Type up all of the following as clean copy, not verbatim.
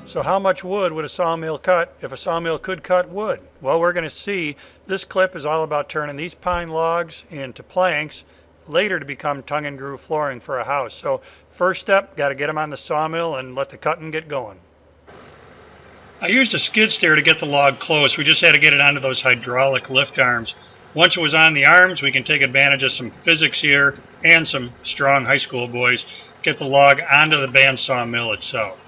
So how much wood would a sawmill cut if a sawmill could cut wood? Well, we're going to see. This clip is all about turning these pine logs into planks, later to become tongue and groove flooring for a house. So first step, got to get them on the sawmill and let the cutting get going. I used a skid steer to get the log close. We just had to get it onto those hydraulic lift arms. Once it was on the arms, we can take advantage of some physics here and some strong high school boys. Get the log onto the bandsaw mill itself.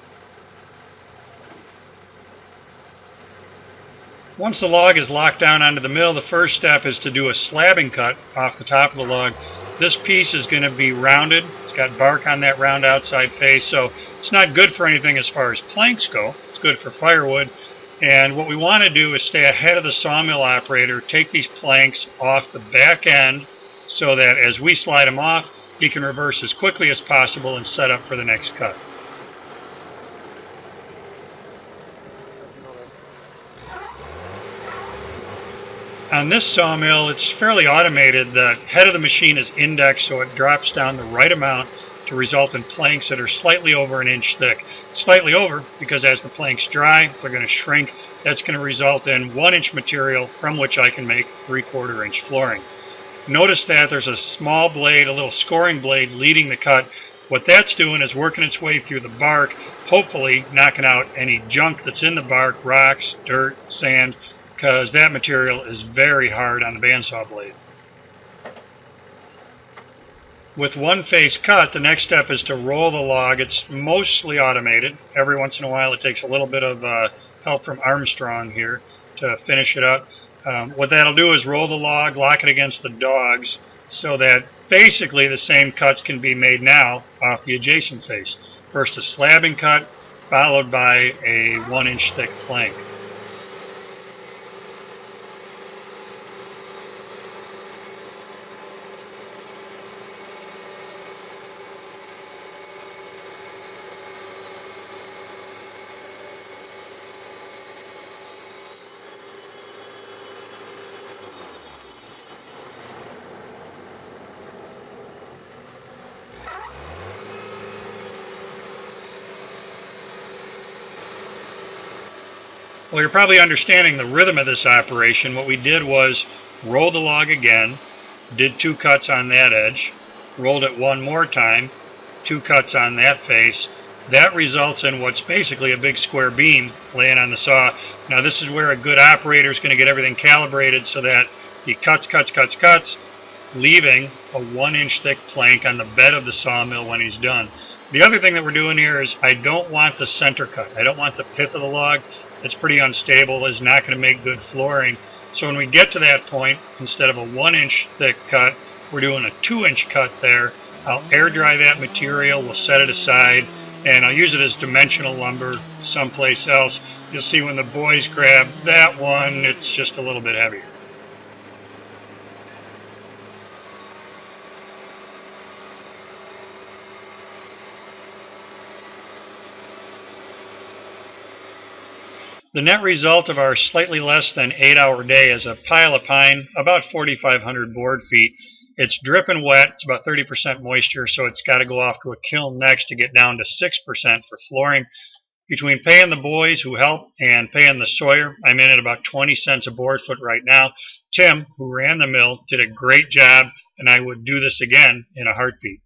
Once the log is locked down onto the mill, the first step is to do a slabbing cut off the top of the log. This piece is going to be rounded. It's got bark on that round outside face, so it's not good for anything as far as planks go. It's good for firewood. And what we want to do is stay ahead of the sawmill operator, take these planks off the back end so that as we slide them off, he can reverse as quickly as possible and set up for the next cut. On this sawmill, it's fairly automated. The head of the machine is indexed so it drops down the right amount to result in planks that are slightly over an inch thick. Slightly over because as the planks dry, they're going to shrink. That's going to result in 1-inch material from which I can make 3/4 inch flooring. Notice that there's a small blade, a little scoring blade leading the cut. What that's doing is working its way through the bark, hopefully knocking out any junk that's in the bark, rocks, dirt, sand, because that material is very hard on the bandsaw blade. With one face cut, the next step is to roll the log. It's mostly automated. Every once in a while it takes a little bit of help from Armstrong here to finish it up. What that'll do is roll the log, lock it against the dogs, so that basically the same cuts can be made now off the adjacent face. First a slabbing cut, followed by a 1-inch thick plank. Well, you're probably understanding the rhythm of this operation. What we did was roll the log again, did 2 cuts on that edge, rolled it one more time, 2 cuts on that face. That results in what's basically a big square beam laying on the saw. Now this is where a good operator is going to get everything calibrated so that he cuts, leaving a 1-inch thick plank on the bed of the sawmill when he's done. The other thing that we're doing here is I don't want the center cut. I don't want the pith of the log. It's pretty unstable. It's not going to make good flooring. So when we get to that point, instead of a 1-inch thick cut, we're doing a 2-inch cut there. I'll air dry that material. We'll set it aside, and I'll use it as dimensional lumber someplace else. You'll see when the boys grab that one, it's just a little bit heavier. The net result of our slightly less than 8-hour day is a pile of pine, about 4,500 board feet. It's dripping wet. It's about 30% moisture, so it's got to go off to a kiln next to get down to 6% for flooring. Between paying the boys who help and paying the sawyer, I'm in at about 20 cents a board foot right now. Tim, who ran the mill, did a great job, and I would do this again in a heartbeat.